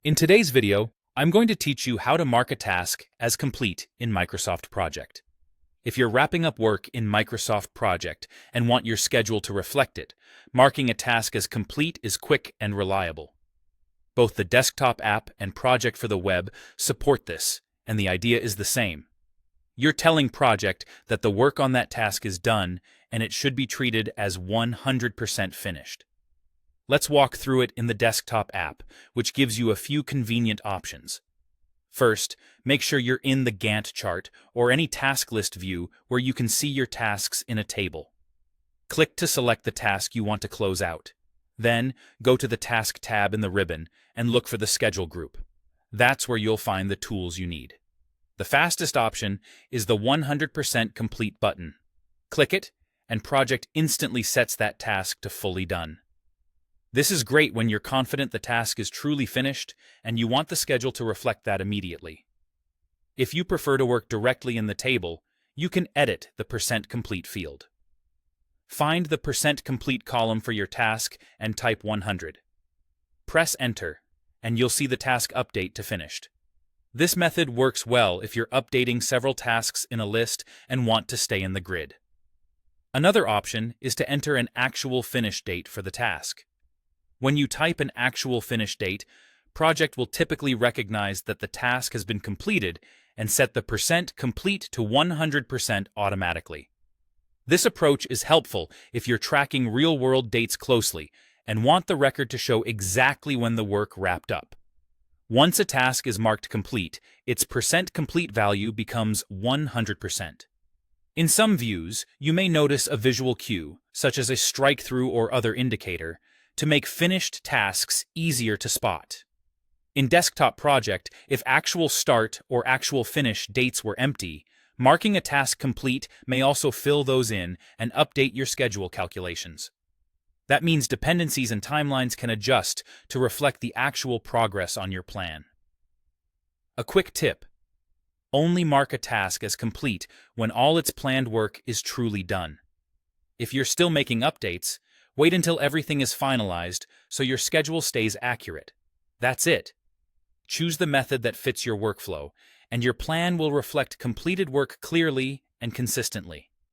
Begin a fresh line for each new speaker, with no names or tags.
In today's video, I'm going to teach you how to mark a task as complete in Microsoft Project. If you're wrapping up work in Microsoft Project and want your schedule to reflect it, marking a task as complete is quick and reliable. Both the desktop app and Project for the web support this, and the idea is the same. You're telling Project that the work on that task is done, and it should be treated as 100% finished. Let's walk through it in the desktop app, which gives you a few convenient options. First, make sure you're in the Gantt chart or any task list view where you can see your tasks in a table. Click to select the task you want to close out. Then, go to the Task tab in the ribbon and look for the Schedule group. That's where you'll find the tools you need. The fastest option is the 100% complete button. Click it, and Project instantly sets that task to fully done. This is great when you're confident the task is truly finished and you want the schedule to reflect that immediately. If you prefer to work directly in the table, you can edit the percent complete field. Find the percent complete column for your task and type 100. Press Enter, and you'll see the task update to finished. This method works well if you're updating several tasks in a list and want to stay in the grid. Another option is to enter an actual finish date for the task. When you type an actual finish date, Project will typically recognize that the task has been completed and set the percent complete to 100% automatically. This approach is helpful if you're tracking real-world dates closely and want the record to show exactly when the work wrapped up. Once a task is marked complete, its percent complete value becomes 100%. In some views, you may notice a visual cue, such as a strike-through or other indicator, to make finished tasks easier to spot. In Desktop Project, if actual start or actual finish dates were empty, marking a task complete may also fill those in and update your schedule calculations. That means dependencies and timelines can adjust to reflect the actual progress on your plan. A quick tip: only mark a task as complete when all its planned work is truly done. If you're still making updates, wait until everything is finalized so your schedule stays accurate. That's it. Choose the method that fits your workflow, and your plan will reflect completed work clearly and consistently.